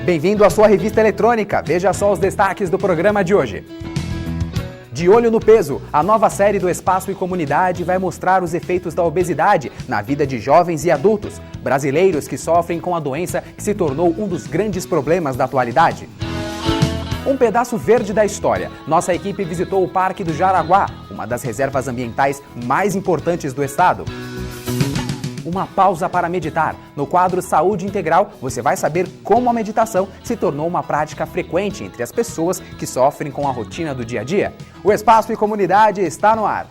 Bem-vindo à sua revista eletrônica. Veja só os destaques do programa de hoje. De Olho no Peso, a nova série do Espaço e Comunidade vai mostrar os efeitos da obesidade na vida de jovens e adultos, brasileiros que sofrem com a doença que se tornou um dos grandes problemas da atualidade. Um pedaço verde da história. Nossa equipe visitou o Parque do Jaraguá, uma das reservas ambientais mais importantes do estado. Uma pausa para meditar. No quadro Saúde Integral, você vai saber como a meditação se tornou uma prática frequente entre as pessoas que sofrem com a rotina do dia a dia. O Espaço e Comunidade está no ar.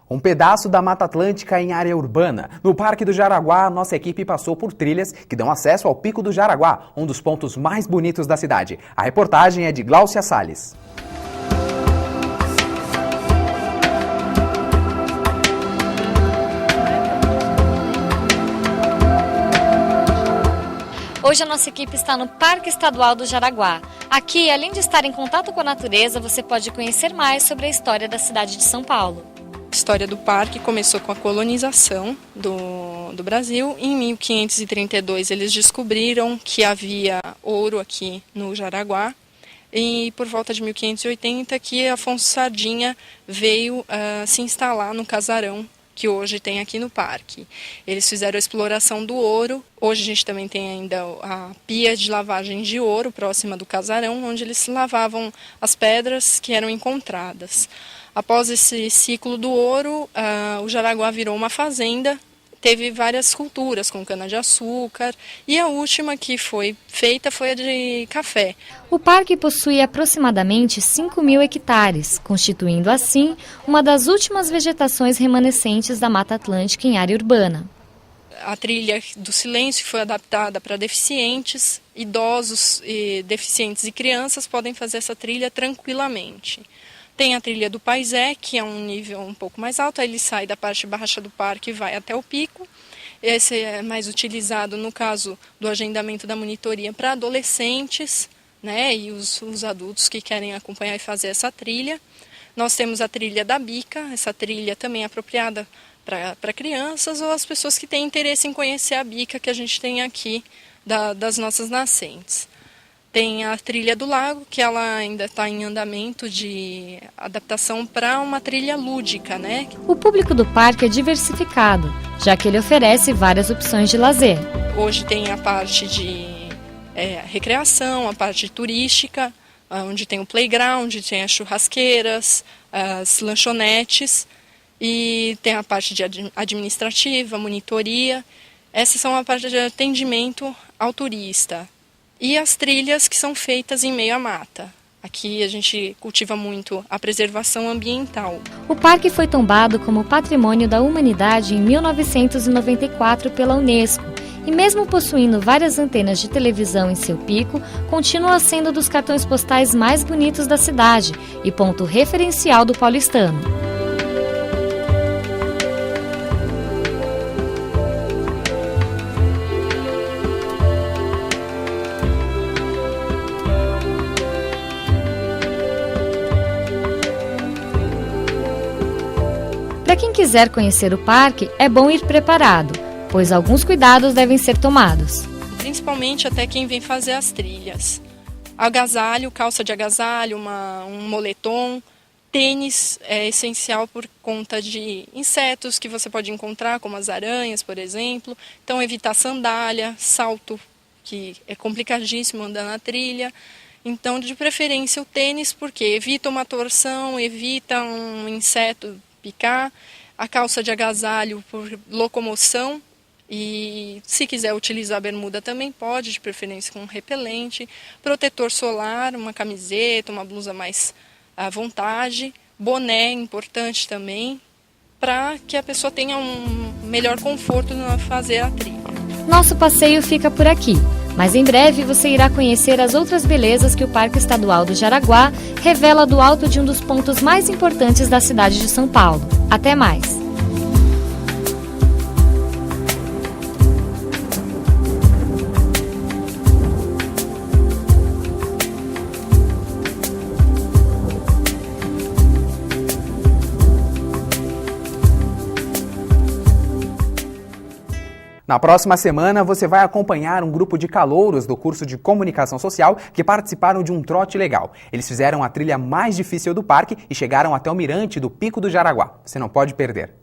Um pedaço da Mata Atlântica em área urbana. No Parque do Jaraguá, nossa equipe passou por trilhas que dão acesso ao Pico do Jaraguá, um dos pontos mais bonitos da cidade. A reportagem é de Gláucia Salles. Hoje a nossa equipe está no Parque Estadual do Jaraguá. Aqui, além de estar em contato com a natureza, você pode conhecer mais sobre a história da cidade de São Paulo. A história do parque começou com a colonização do Brasil. Em 1532 eles descobriram que havia ouro aqui no Jaraguá. E por volta de 1580 que Afonso Sardinha veio se instalar no casarão que hoje tem aqui no parque. Eles fizeram a exploração do ouro. Hoje a gente também tem ainda a pia de lavagem de ouro próxima do casarão, onde eles lavavam as pedras que eram encontradas. Após esse ciclo do ouro, o Jaraguá virou uma fazenda, teve várias culturas, com cana-de-açúcar, e a última que foi feita foi a de café. O parque possui aproximadamente 5.000 hectares, constituindo assim uma das últimas vegetações remanescentes da Mata Atlântica em área urbana. A trilha do silêncio foi adaptada para deficientes, idosos, deficientes e crianças podem fazer essa trilha tranquilamente. Tem a trilha do Paisé, que é um nível um pouco mais alto, aí ele sai da parte baixa do parque e vai até o pico. Esse é mais utilizado no caso do agendamento da monitoria para adolescentes, né, e os adultos que querem acompanhar e fazer essa trilha. Nós temos a trilha da Bica, essa trilha também é apropriada para crianças ou as pessoas que têm interesse em conhecer a Bica que a gente tem aqui das nossas nascentes. Tem a trilha do lago, que ela ainda está em andamento de adaptação para uma trilha lúdica, né? O público do parque é diversificado, já que ele oferece várias opções de lazer. Hoje tem a parte de recreação, a parte turística, onde tem o playground, tem as churrasqueiras, as lanchonetes, e tem a parte de administrativa, monitoria. Essas são a parte de atendimento ao turista. E as trilhas que são feitas em meio à mata. Aqui a gente cultiva muito a preservação ambiental. O parque foi tombado como Patrimônio da Humanidade em 1994 pela Unesco. E mesmo possuindo várias antenas de televisão em seu pico, continua sendo dos cartões postais mais bonitos da cidade e ponto referencial do paulistano. Para quem quiser conhecer o parque, é bom ir preparado, pois alguns cuidados devem ser tomados. Principalmente até quem vem fazer as trilhas. Agasalho, calça de agasalho, um moletom, tênis é essencial por conta de insetos que você pode encontrar, como as aranhas, por exemplo. Então evitar sandália, salto, que é complicadíssimo andar na trilha. Então, de preferência, o tênis, porque evita uma torção, evita um inseto picar, a calça de agasalho por locomoção e se quiser utilizar a bermuda também pode, de preferência com repelente, protetor solar, uma camiseta, uma blusa mais à vontade, boné importante também, para que a pessoa tenha um melhor conforto na fazer a trilha. Nosso passeio fica por aqui, mas em breve você irá conhecer as outras belezas que o Parque Estadual do Jaraguá revela do alto de um dos pontos mais importantes da cidade de São Paulo. Até mais! Na próxima semana, você vai acompanhar um grupo de calouros do curso de Comunicação Social que participaram de um trote legal. Eles fizeram a trilha mais difícil do parque e chegaram até o mirante do Pico do Jaraguá. Você não pode perder.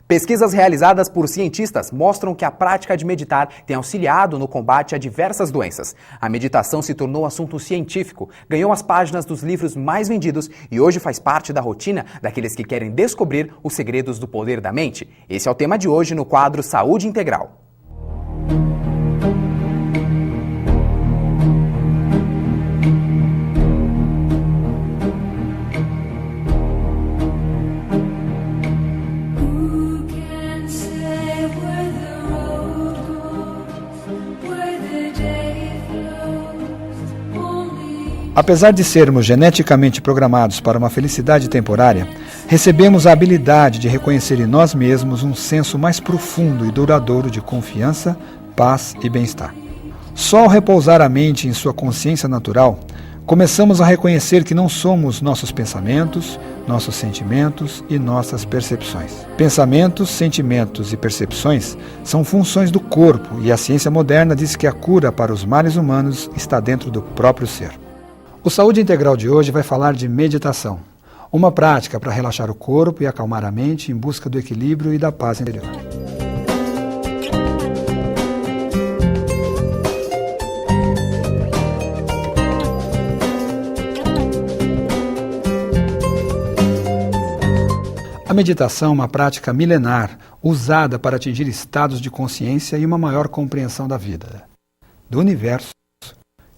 Pesquisas realizadas por cientistas mostram que a prática de meditar tem auxiliado no combate a diversas doenças. A meditação se tornou assunto científico, ganhou as páginas dos livros mais vendidos e hoje faz parte da rotina daqueles que querem descobrir os segredos do poder da mente. Esse é o tema de hoje no quadro Saúde Integral. Apesar de sermos geneticamente programados para uma felicidade temporária, recebemos a habilidade de reconhecer em nós mesmos um senso mais profundo e duradouro de confiança, paz e bem-estar. Só ao repousar a mente em sua consciência natural, começamos a reconhecer que não somos nossos pensamentos, nossos sentimentos e nossas percepções. Pensamentos, sentimentos e percepções são funções do corpo e a ciência moderna diz que a cura para os males humanos está dentro do próprio ser. O Saúde Integral de hoje vai falar de meditação, uma prática para relaxar o corpo e acalmar a mente em busca do equilíbrio e da paz interior. A meditação é uma prática milenar usada para atingir estados de consciência e uma maior compreensão da vida, do universo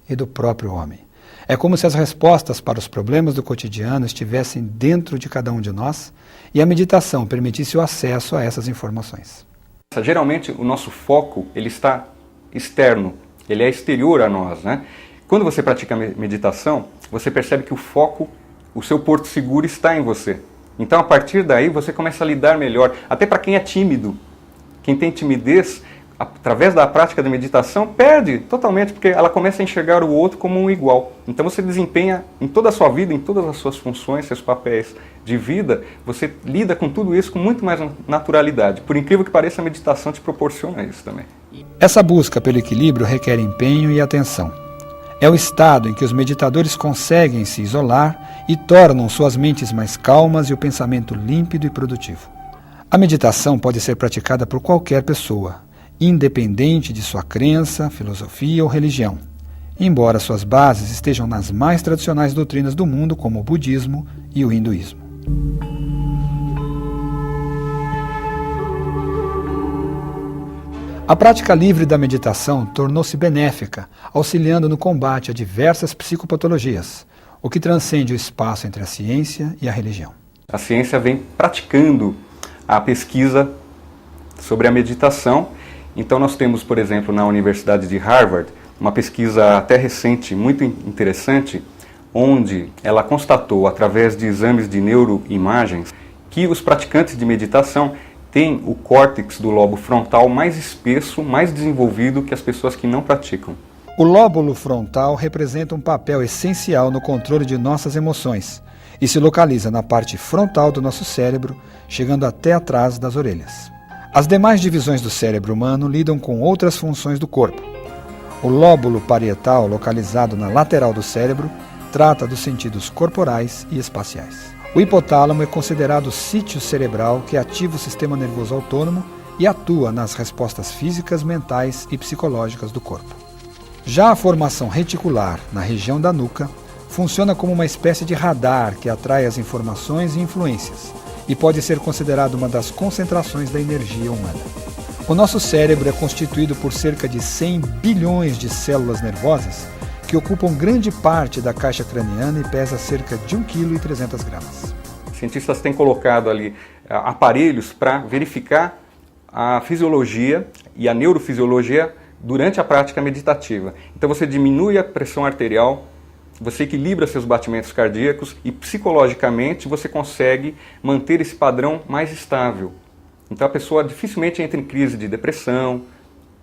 e do próprio homem. É como se as respostas para os problemas do cotidiano estivessem dentro de cada um de nós e a meditação permitisse o acesso a essas informações. Geralmente o nosso foco ele está externo, ele é exterior a nós, né? Quando você pratica meditação, você percebe que o foco, o seu porto seguro está em você. Então a partir daí você começa a lidar melhor, até para quem é tímido. Quem tem timidez, através da prática da meditação, perde totalmente, porque ela começa a enxergar o outro como um igual. Então você desempenha em toda a sua vida, em todas as suas funções, seus papéis de vida, você lida com tudo isso com muito mais naturalidade. Por incrível que pareça, a meditação te proporciona isso também. Essa busca pelo equilíbrio requer empenho e atenção. É o estado em que os meditadores conseguem se isolar e tornam suas mentes mais calmas e o pensamento límpido e produtivo. A meditação pode ser praticada por qualquer pessoa, independente de sua crença, filosofia ou religião, embora suas bases estejam nas mais tradicionais doutrinas do mundo, como o budismo e o hinduísmo. A prática livre da meditação tornou-se benéfica, auxiliando no combate a diversas psicopatologias, o que transcende o espaço entre a ciência e a religião. A ciência vem praticando a pesquisa sobre a meditação. Então nós temos, por exemplo, na Universidade de Harvard, uma pesquisa até recente, muito interessante, onde ela constatou, através de exames de neuroimagens, que os praticantes de meditação têm o córtex do lobo frontal mais espesso, mais desenvolvido que as pessoas que não praticam. O lóbulo frontal representa um papel essencial no controle de nossas emoções e se localiza na parte frontal do nosso cérebro, chegando até atrás das orelhas. As demais divisões do cérebro humano lidam com outras funções do corpo. O lóbulo parietal, localizado na lateral do cérebro, trata dos sentidos corporais e espaciais. O hipotálamo é considerado o sítio cerebral que ativa o sistema nervoso autônomo e atua nas respostas físicas, mentais e psicológicas do corpo. Já a formação reticular, na região da nuca, funciona como uma espécie de radar que atrai as informações e influências, e pode ser considerado uma das concentrações da energia humana. O nosso cérebro é constituído por cerca de 100 bilhões de células nervosas que ocupam grande parte da caixa craniana e pesa cerca de 1,3 kg. Cientistas têm colocado ali aparelhos para verificar a fisiologia e a neurofisiologia durante a prática meditativa. Então você diminui a pressão arterial, você equilibra seus batimentos cardíacos e psicologicamente você consegue manter esse padrão mais estável. Então a pessoa dificilmente entra em crise de depressão,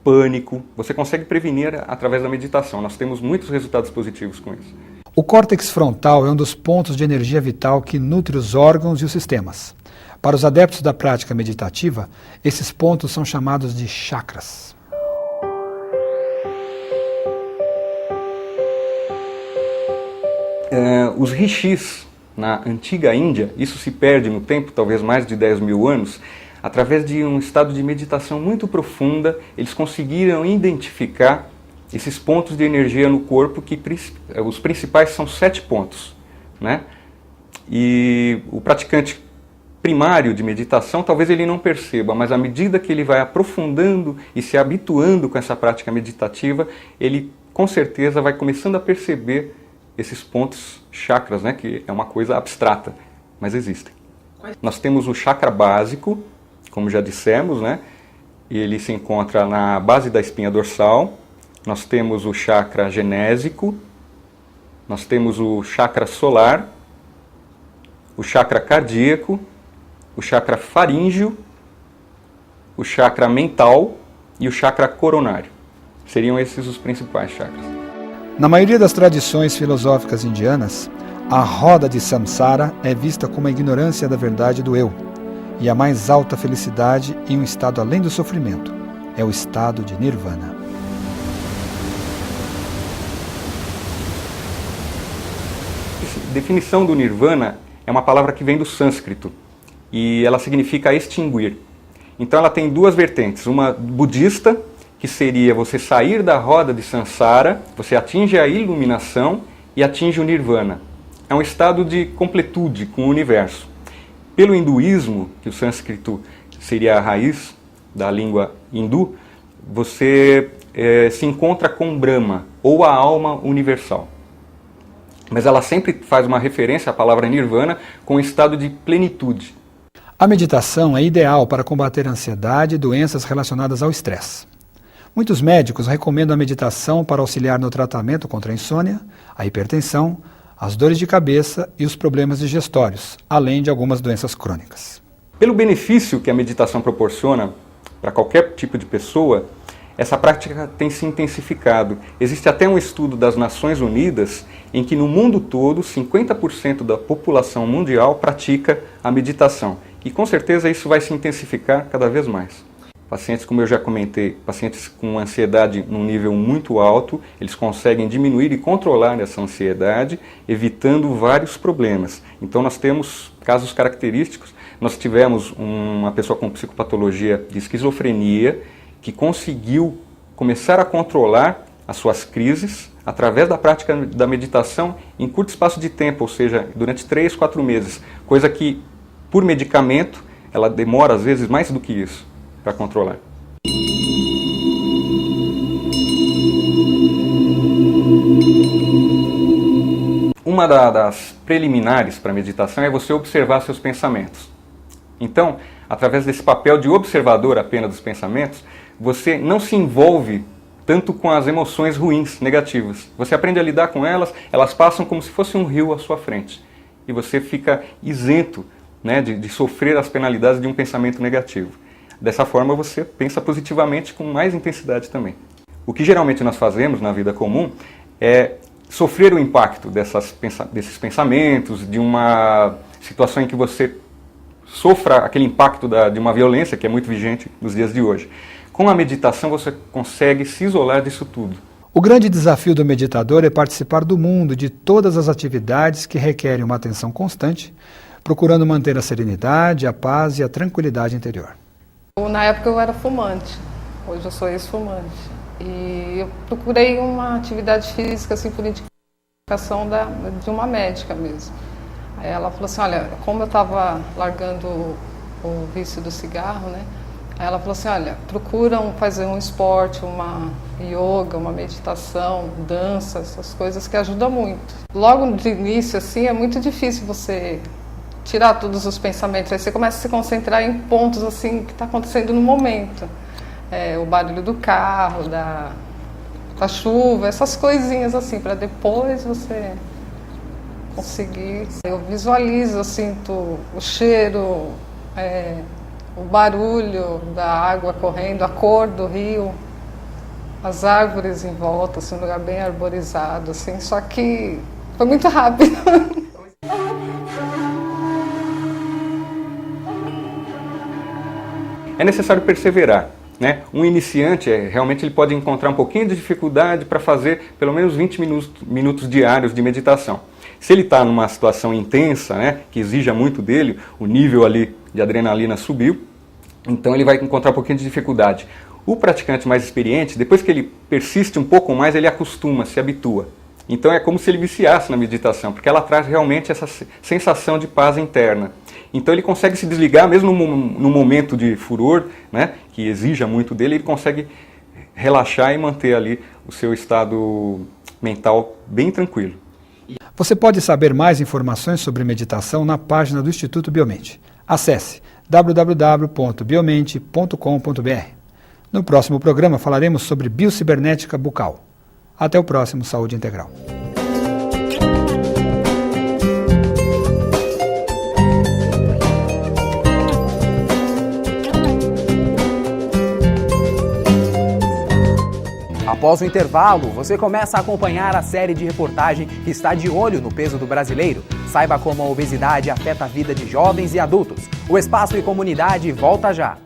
pânico. Você consegue prevenir através da meditação. Nós temos muitos resultados positivos com isso. O córtex frontal é um dos pontos de energia vital que nutre os órgãos e os sistemas. Para os adeptos da prática meditativa, esses pontos são chamados de chakras. Os rishis, na antiga Índia, isso se perde no tempo, talvez mais de 10 mil anos, através de um estado de meditação muito profunda, eles conseguiram identificar esses pontos de energia no corpo, que os principais são 7 pontos, né? E o praticante primário de meditação, talvez ele não perceba, mas à medida que ele vai aprofundando e se habituando com essa prática meditativa, ele com certeza vai começando a perceber esses pontos chakras, né, que é uma coisa abstrata, mas existem. Nós temos o chakra básico, como já dissemos, né, ele se encontra na base da espinha dorsal. Nós temos o chakra genésico, nós temos o chakra solar, o chakra cardíaco, o chakra faríngeo, o chakra mental e o chakra coronário. Seriam esses os principais chakras. Na maioria das tradições filosóficas indianas, a roda de samsara é vista como a ignorância da verdade do eu, e a mais alta felicidade em um estado além do sofrimento é o estado de nirvana. A definição do nirvana é uma palavra que vem do sânscrito e ela significa extinguir. Então ela tem duas vertentes, uma budista, que seria você sair da roda de samsara, você atinge a iluminação e atinge o nirvana. É um estado de completude com o universo. Pelo hinduísmo, que o sânscrito seria a raiz da língua hindu, você se encontra com Brahma, ou a alma universal. Mas ela sempre faz uma referência à palavra nirvana com o estado de plenitude. A meditação é ideal para combater a ansiedade e doenças relacionadas ao estresse. Muitos médicos recomendam a meditação para auxiliar no tratamento contra a insônia, a hipertensão, as dores de cabeça e os problemas digestórios, além de algumas doenças crônicas. Pelo benefício que a meditação proporciona para qualquer tipo de pessoa, essa prática tem se intensificado. Existe até um estudo das Nações Unidas em que no mundo todo 50% da população mundial pratica a meditação. E com certeza isso vai se intensificar cada vez mais. Pacientes, como eu já comentei, pacientes com ansiedade num nível muito alto, eles conseguem diminuir e controlar essa ansiedade, evitando vários problemas. Então nós temos casos característicos. Nós tivemos uma pessoa com psicopatologia de esquizofrenia que conseguiu começar a controlar as suas crises através da prática da meditação em curto espaço de tempo, ou seja, durante 3, 4 meses, coisa que, por medicamento, ela demora às vezes mais do que isso para controlar. Uma das preliminares para a meditação é você observar seus pensamentos. Então, através desse papel de observador apenas dos pensamentos, você não se envolve tanto com as emoções ruins, negativas. Você aprende a lidar com elas, elas passam como se fosse um rio à sua frente. E você fica isento, né, de sofrer as penalidades de um pensamento negativo. Dessa forma você pensa positivamente com mais intensidade também. O que geralmente nós fazemos na vida comum é sofrer o impacto desses pensamentos, de uma situação em que você sofra aquele impacto de uma violência que é muito vigente nos dias de hoje. Com a meditação você consegue se isolar disso tudo. O grande desafio do meditador é participar do mundo de todas as atividades que requerem uma atenção constante, procurando manter a serenidade, a paz e a tranquilidade interior. Na época eu era fumante, hoje eu sou ex-fumante. E eu procurei uma atividade física assim, por indicação de uma médica mesmo. Aí ela falou assim, olha, como eu estava largando o vício do cigarro, né? Aí ela falou assim, olha, procuram fazer um esporte, uma yoga, uma meditação, dança, essas coisas que ajudam muito. Logo de início, assim, é muito difícil você tirar todos os pensamentos. Aí você começa a se concentrar em pontos, assim, que está acontecendo no momento. O barulho do carro, da chuva, essas coisinhas, assim, para depois você conseguir. Eu visualizo, eu sinto o cheiro, o barulho da água correndo, a cor do rio, as árvores em volta, assim, um lugar bem arborizado, assim, só que foi muito rápido. É necessário perseverar, né? Um iniciante, realmente ele pode encontrar um pouquinho de dificuldade para fazer pelo menos 20 minutos diários de meditação. Se ele está numa situação intensa, né, que exija muito dele, o nível ali de adrenalina subiu, então ele vai encontrar um pouquinho de dificuldade. O praticante mais experiente, depois que ele persiste um pouco mais, ele acostuma, se habitua. Então é como se ele viciasse na meditação, porque ela traz realmente essa sensação de paz interna. Então ele consegue se desligar, mesmo num momento de furor, né, que exija muito dele, ele consegue relaxar e manter ali o seu estado mental bem tranquilo. Você pode saber mais informações sobre meditação na página do Instituto Biomente. Acesse www.biomente.com.br. No próximo programa falaremos sobre biocibernética bucal. Até o próximo Saúde Integral. Após o intervalo, você começa a acompanhar a série de reportagem que está de olho no peso do brasileiro. Saiba como a obesidade afeta a vida de jovens e adultos. O Espaço e Comunidade volta já.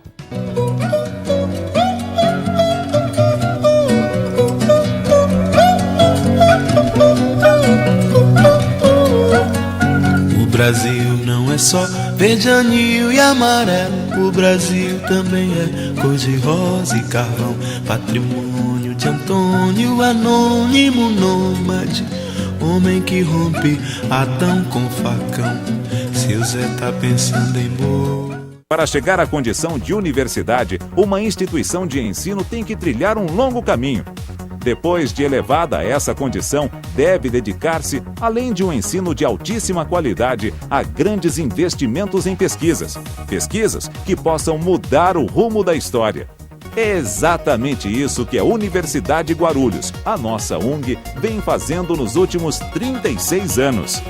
O Brasil não é só verde, anil e amarelo. O Brasil também é cor de rosa e carvão. Patrimônio de Antônio, anônimo nômade, homem que rompe Adão com facão. Seu Zé tá pensando em boa. Para chegar à condição de universidade, uma instituição de ensino tem que trilhar um longo caminho. Depois de elevada a essa condição, deve dedicar-se, além de um ensino de altíssima qualidade, a grandes investimentos em pesquisas. Pesquisas que possam mudar o rumo da história. É exatamente isso que a Universidade Guarulhos, a nossa UNG, vem fazendo nos últimos 36 anos.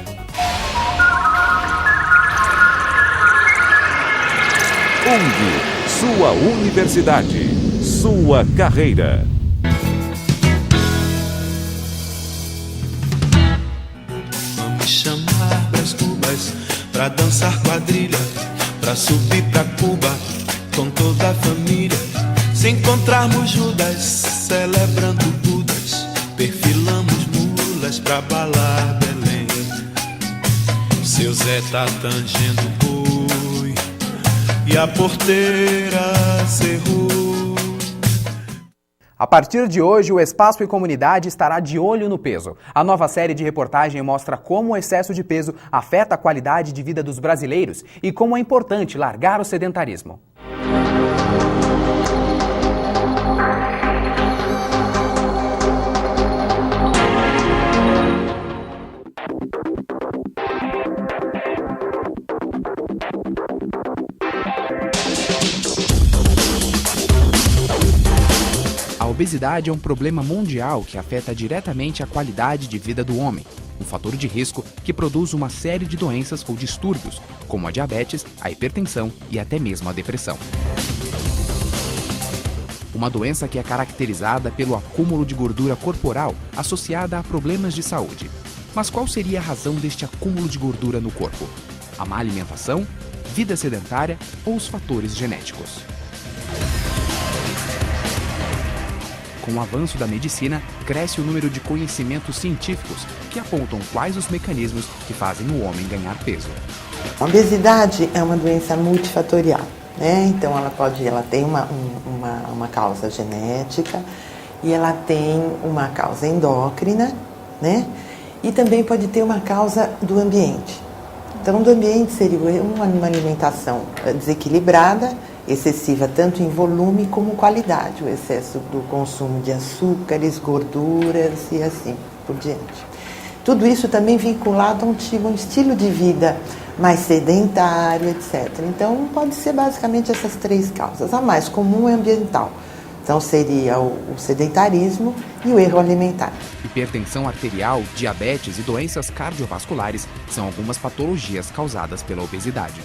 UNG, sua universidade, sua carreira. Vamos chamar pras cubas, pra dançar quadrilha, pra subir pra Cuba, com toda a família. Se encontrarmos Judas, celebrando Budas, perfilamos mulas pra balar Belém. Seu Zé tá tangendo boi e a porteira cerrou. A partir de hoje, o Espaço e Comunidade estará de olho no peso. A nova série de reportagem mostra como o excesso de peso afeta a qualidade de vida dos brasileiros e como é importante largar o sedentarismo. A obesidade é um problema mundial que afeta diretamente a qualidade de vida do homem, um fator de risco que produz uma série de doenças ou distúrbios, como a diabetes, a hipertensão e até mesmo a depressão. Uma doença que é caracterizada pelo acúmulo de gordura corporal associada a problemas de saúde. Mas qual seria a razão deste acúmulo de gordura no corpo? A má alimentação, vida sedentária ou os fatores genéticos? Com o avanço da medicina, cresce o número de conhecimentos científicos que apontam quais os mecanismos que fazem o homem ganhar peso. A obesidade é uma doença multifatorial, né? Então ela tem uma causa genética e ela tem uma causa endócrina, né? E também pode ter uma causa do ambiente. Então, do ambiente seria uma alimentação desequilibrada, excessiva tanto em volume como qualidade, o excesso do consumo de açúcares, gorduras e assim por diante. Tudo isso também vinculado a um estilo de vida mais sedentário, etc. Então, pode ser basicamente essas três causas. A mais comum é ambiental. Então, seria o sedentarismo e o erro alimentar. Hipertensão arterial, diabetes e doenças cardiovasculares são algumas patologias causadas pela obesidade.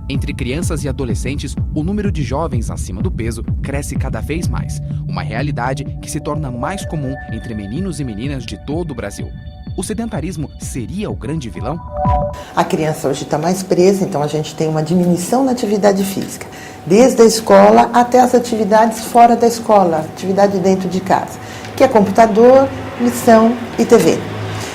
Entre crianças e adolescentes, o número de jovens acima do peso cresce cada vez mais, uma realidade que se torna mais comum entre meninos e meninas de todo o Brasil. O sedentarismo seria o grande vilão? A criança hoje está mais presa, então a gente tem uma diminuição na atividade física, desde a escola até as atividades fora da escola, atividade dentro de casa, que é computador, lição e TV.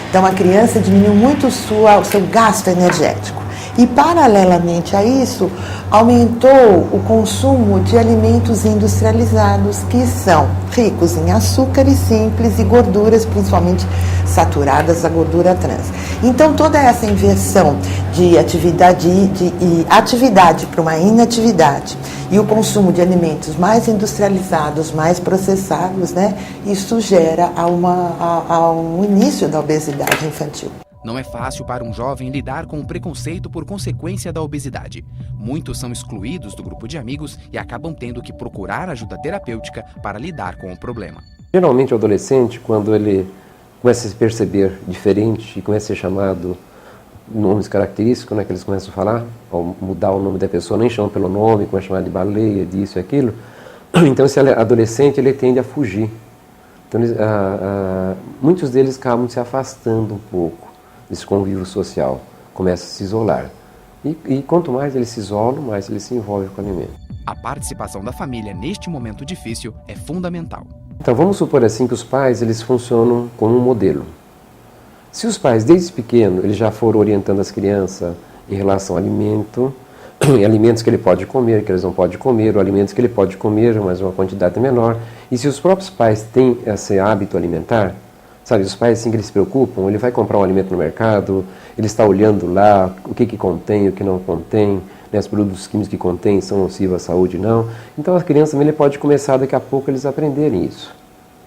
Então a criança diminuiu muito o seu gasto energético. E, paralelamente a isso, aumentou o consumo de alimentos industrializados, que são ricos em açúcares simples e gorduras, principalmente saturadas, a gordura trans. Então, toda essa inversão de atividade para uma inatividade e o consumo de alimentos mais industrializados, mais processados, né, isso gera um início da obesidade infantil. Não é fácil para um jovem lidar com o preconceito por consequência da obesidade. Muitos são excluídos do grupo de amigos e acabam tendo que procurar ajuda terapêutica para lidar com o problema. Geralmente o adolescente, quando ele começa a se perceber diferente e começa a ser chamado nomes característicos, né, que eles começam a falar, ao mudar o nome da pessoa, nem chamam pelo nome, começa a chamar de baleia, disso e aquilo, então esse adolescente ele tende a fugir. Então, muitos deles acabam se afastando um pouco desse convívio social, começa a se isolar. E quanto mais ele se isola, mais ele se envolve com o alimento. A participação da família neste momento difícil é fundamental. Então vamos supor assim que os pais eles funcionam como um modelo. Se os pais desde pequeno eles já foram orientando as crianças em relação ao alimento, alimentos que ele pode comer, que eles não podem comer, ou alimentos que ele pode comer, mas uma quantidade menor, e se os próprios pais têm esse hábito alimentar, sabe, os pais assim que eles se preocupam, ele vai comprar um alimento no mercado, ele está olhando lá o que contém, o que não contém, né, os produtos químicos que contém são nocivos à saúde, não. Então a criança também ele pode começar daqui a pouco eles aprenderem isso.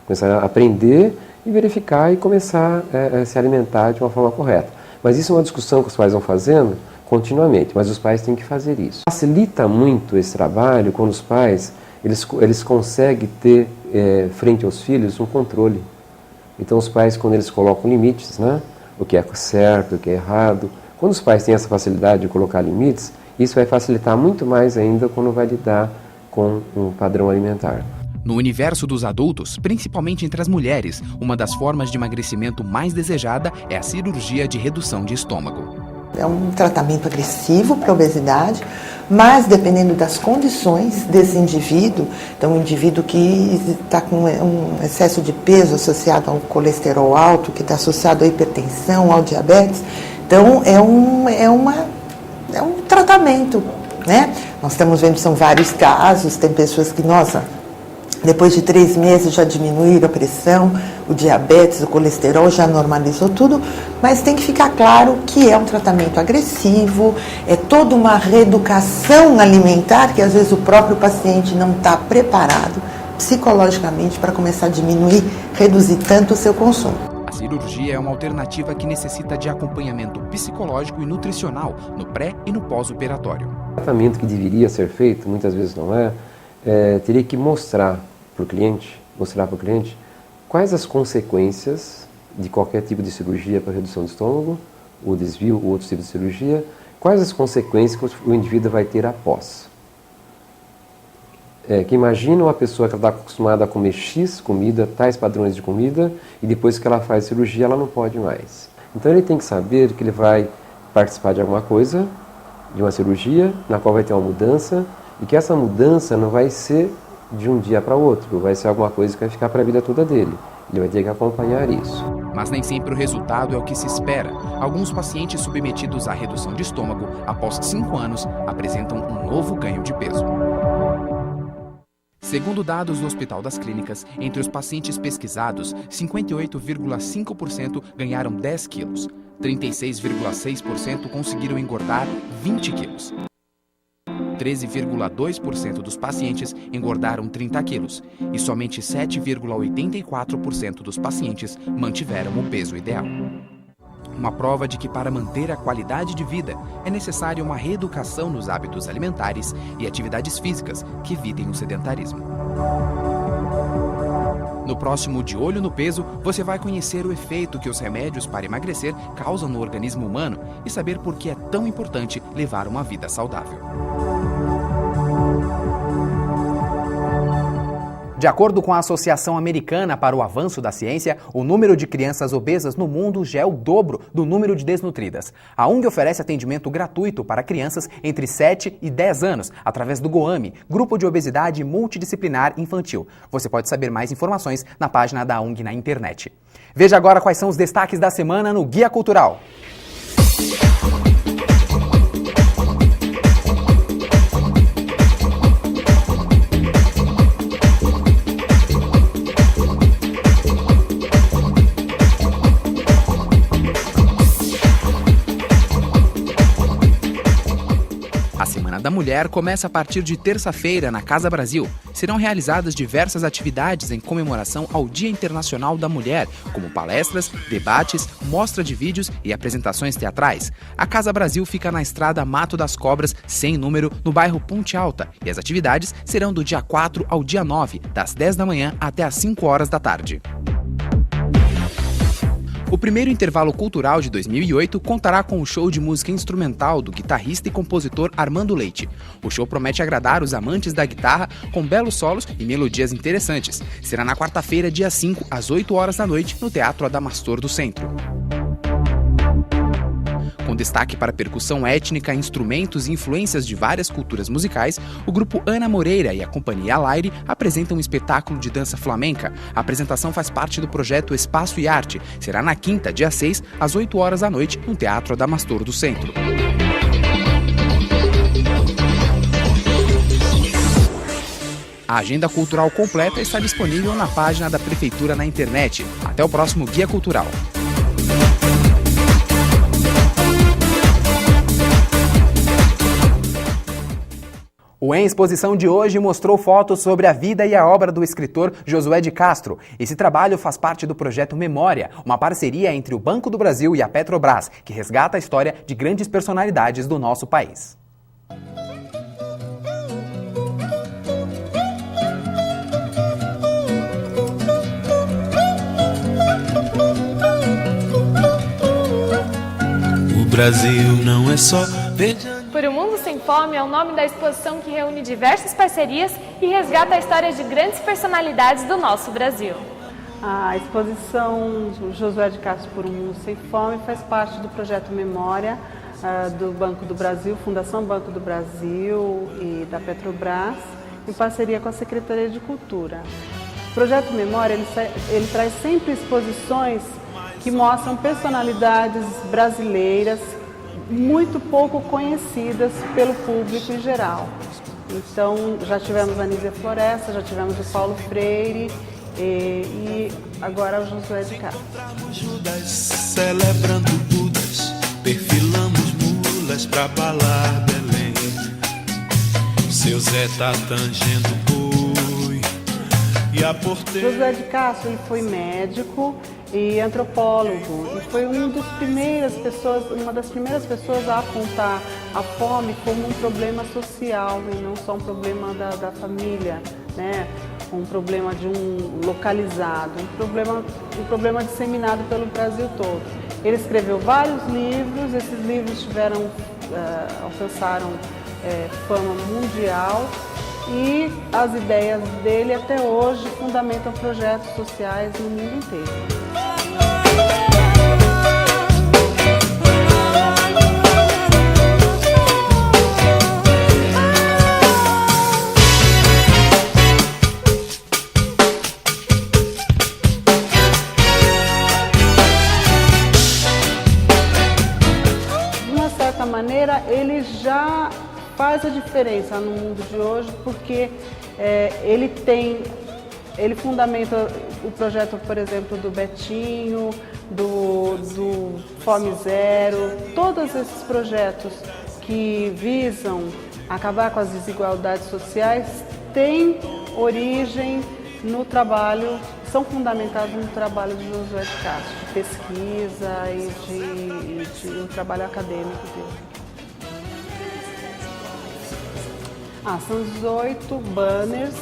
Começar a aprender e verificar e começar a se alimentar de uma forma correta. Mas isso é uma discussão que os pais vão fazendo continuamente, mas os pais têm que fazer isso. Facilita muito esse trabalho quando os pais eles conseguem ter frente aos filhos um controle. Então os pais, quando eles colocam limites, né, o que é certo, o que é errado, quando os pais têm essa facilidade de colocar limites, isso vai facilitar muito mais ainda quando vai lidar com um padrão alimentar. No universo dos adultos, principalmente entre as mulheres, uma das formas de emagrecimento mais desejada é a cirurgia de redução de estômago. É um tratamento agressivo para a obesidade, mas dependendo das condições desse indivíduo, então um indivíduo que está com um excesso de peso associado ao colesterol alto, que está associado à hipertensão, ao diabetes, então é um tratamento, né? Nós estamos vendo, são vários casos, tem pessoas que, depois de 3 meses já diminuíram a pressão, o diabetes, o colesterol já normalizou tudo, mas tem que ficar claro que é um tratamento agressivo, é toda uma reeducação alimentar que às vezes o próprio paciente não está preparado psicologicamente para começar a diminuir, reduzir tanto o seu consumo. A cirurgia é uma alternativa que necessita de acompanhamento psicológico e nutricional no pré e no pós-operatório. O tratamento que deveria ser feito, muitas vezes não é, teria que mostrar para o cliente quais as consequências de qualquer tipo de cirurgia para redução do estômago, ou desvio, ou outro tipo de cirurgia, quais as consequências que o indivíduo vai ter após. Que imagina uma pessoa que está acostumada a comer X comida, tais padrões de comida, e depois que ela faz cirurgia ela não pode mais. Então ele tem que saber que ele vai participar de alguma coisa, de uma cirurgia, na qual vai ter uma mudança, e que essa mudança não vai ser de um dia para outro, vai ser alguma coisa que vai ficar para a vida toda dele. Ele vai ter que acompanhar isso. Mas nem sempre o resultado é o que se espera. Alguns pacientes submetidos à redução de estômago, após 5 anos, apresentam um novo ganho de peso. Segundo dados do Hospital das Clínicas, entre os pacientes pesquisados, 58,5% ganharam 10 quilos, 36,6% conseguiram engordar 20 quilos. 13,2% dos pacientes engordaram 30 quilos e somente 7,84% dos pacientes mantiveram o peso ideal. Uma prova de que para manter a qualidade de vida é necessária uma reeducação nos hábitos alimentares e atividades físicas que evitem o sedentarismo. No próximo De Olho no Peso, você vai conhecer o efeito que os remédios para emagrecer causam no organismo humano e saber por que é tão importante levar uma vida saudável. De acordo com a Associação Americana para o Avanço da Ciência, o número de crianças obesas no mundo já é o dobro do número de desnutridas. A ONG oferece atendimento gratuito para crianças entre 7 e 10 anos, através do GOAMI, Grupo de Obesidade Multidisciplinar Infantil. Você pode saber mais informações na página da ONG na internet. Veja agora quais são os destaques da semana no Guia Cultural. A Semana da Mulher começa a partir de terça-feira na Casa Brasil. Serão realizadas diversas atividades em comemoração ao Dia Internacional da Mulher, como palestras, debates, mostra de vídeos e apresentações teatrais. A Casa Brasil fica na estrada Mato das Cobras, sem número, no bairro Ponte Alta, e as atividades serão do dia 4 ao dia 9, das 10 da manhã até às 5 horas da tarde. O primeiro intervalo cultural de 2008 contará com o show de música instrumental do guitarrista e compositor Armando Leite. O show promete agradar os amantes da guitarra com belos solos e melodias interessantes. Será na quarta-feira, dia 5, às 8 horas da noite, no Teatro Adamastor do Centro. Com destaque para percussão étnica, instrumentos e influências de várias culturas musicais, o grupo Ana Moreira e a companhia Alaire apresentam um espetáculo de dança flamenca. A apresentação faz parte do projeto Espaço e Arte. Será na quinta, dia 6, às 8 horas da noite, no Teatro Adamastor do Centro. A agenda cultural completa está disponível na página da Prefeitura na internet. Até o próximo Guia Cultural. O Em Exposição de hoje mostrou fotos sobre a vida e a obra do escritor Josué de Castro. Esse trabalho faz parte do projeto Memória, uma parceria entre o Banco do Brasil e a Petrobras, que resgata a história de grandes personalidades do nosso país. O Brasil não é só Por um Mundo Sem Fome é o nome da exposição que reúne diversas parcerias e resgata a história de grandes personalidades do nosso Brasil. A exposição Josué de Castro por um Mundo Sem Fome faz parte do projeto Memória do Banco do Brasil, Fundação Banco do Brasil e da Petrobras, em parceria com a Secretaria de Cultura. O projeto Memória ele traz sempre exposições que mostram personalidades brasileiras muito pouco conhecidas pelo público em geral. Então, já tivemos a Anísia Floresta, já tivemos o Paulo Freire e agora o Josué de Castro. Celebrando Budas, perfilamos mulas pra balar Belém. Seu Zé tá tangendo boi e a porteira... Josué de Castro ele foi médico e antropólogo, e foi uma das primeiras pessoas a apontar a fome como um problema social e não só um problema da família, né? Um problema de um localizado, um problema disseminado pelo Brasil todo. Ele escreveu vários livros, esses livros alcançaram fama mundial e as ideias dele até hoje fundamentam projetos sociais no mundo inteiro. Maneira, ele já faz a diferença no mundo de hoje, porque ele fundamenta o projeto, por exemplo, do Betinho, do Fome Zero, todos esses projetos que visam acabar com as desigualdades sociais têm origem no trabalho, são fundamentados no trabalho de Josué de Castro, de pesquisa e de um trabalho acadêmico dele. São 18 banners,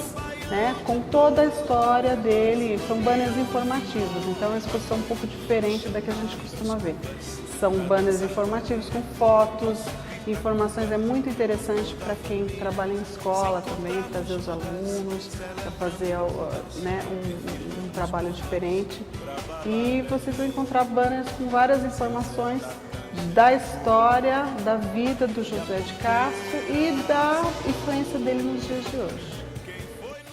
né, com toda a história dele, são banners informativos, então é uma exposição um pouco diferente da que a gente costuma ver. São banners informativos com fotos informações. É muito interessante para quem trabalha em escola também, trazer os alunos, para fazer né, um trabalho diferente. E vocês vão encontrar banners com várias informações da história, da vida do Josué de Castro e da influência dele nos dias de hoje.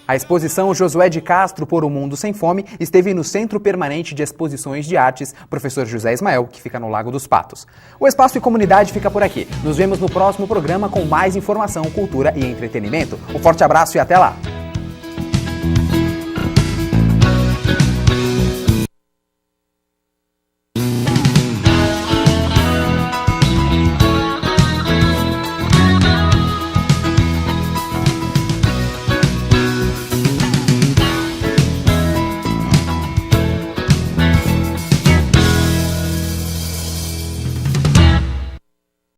A exposição Josué de Castro por um Mundo Sem Fome esteve no Centro Permanente de Exposições de Artes Professor José Ismael, que fica no Lago dos Patos. O Espaço e Comunidade fica por aqui. Nos vemos no próximo programa com mais informação, cultura e entretenimento. Um forte abraço e até lá!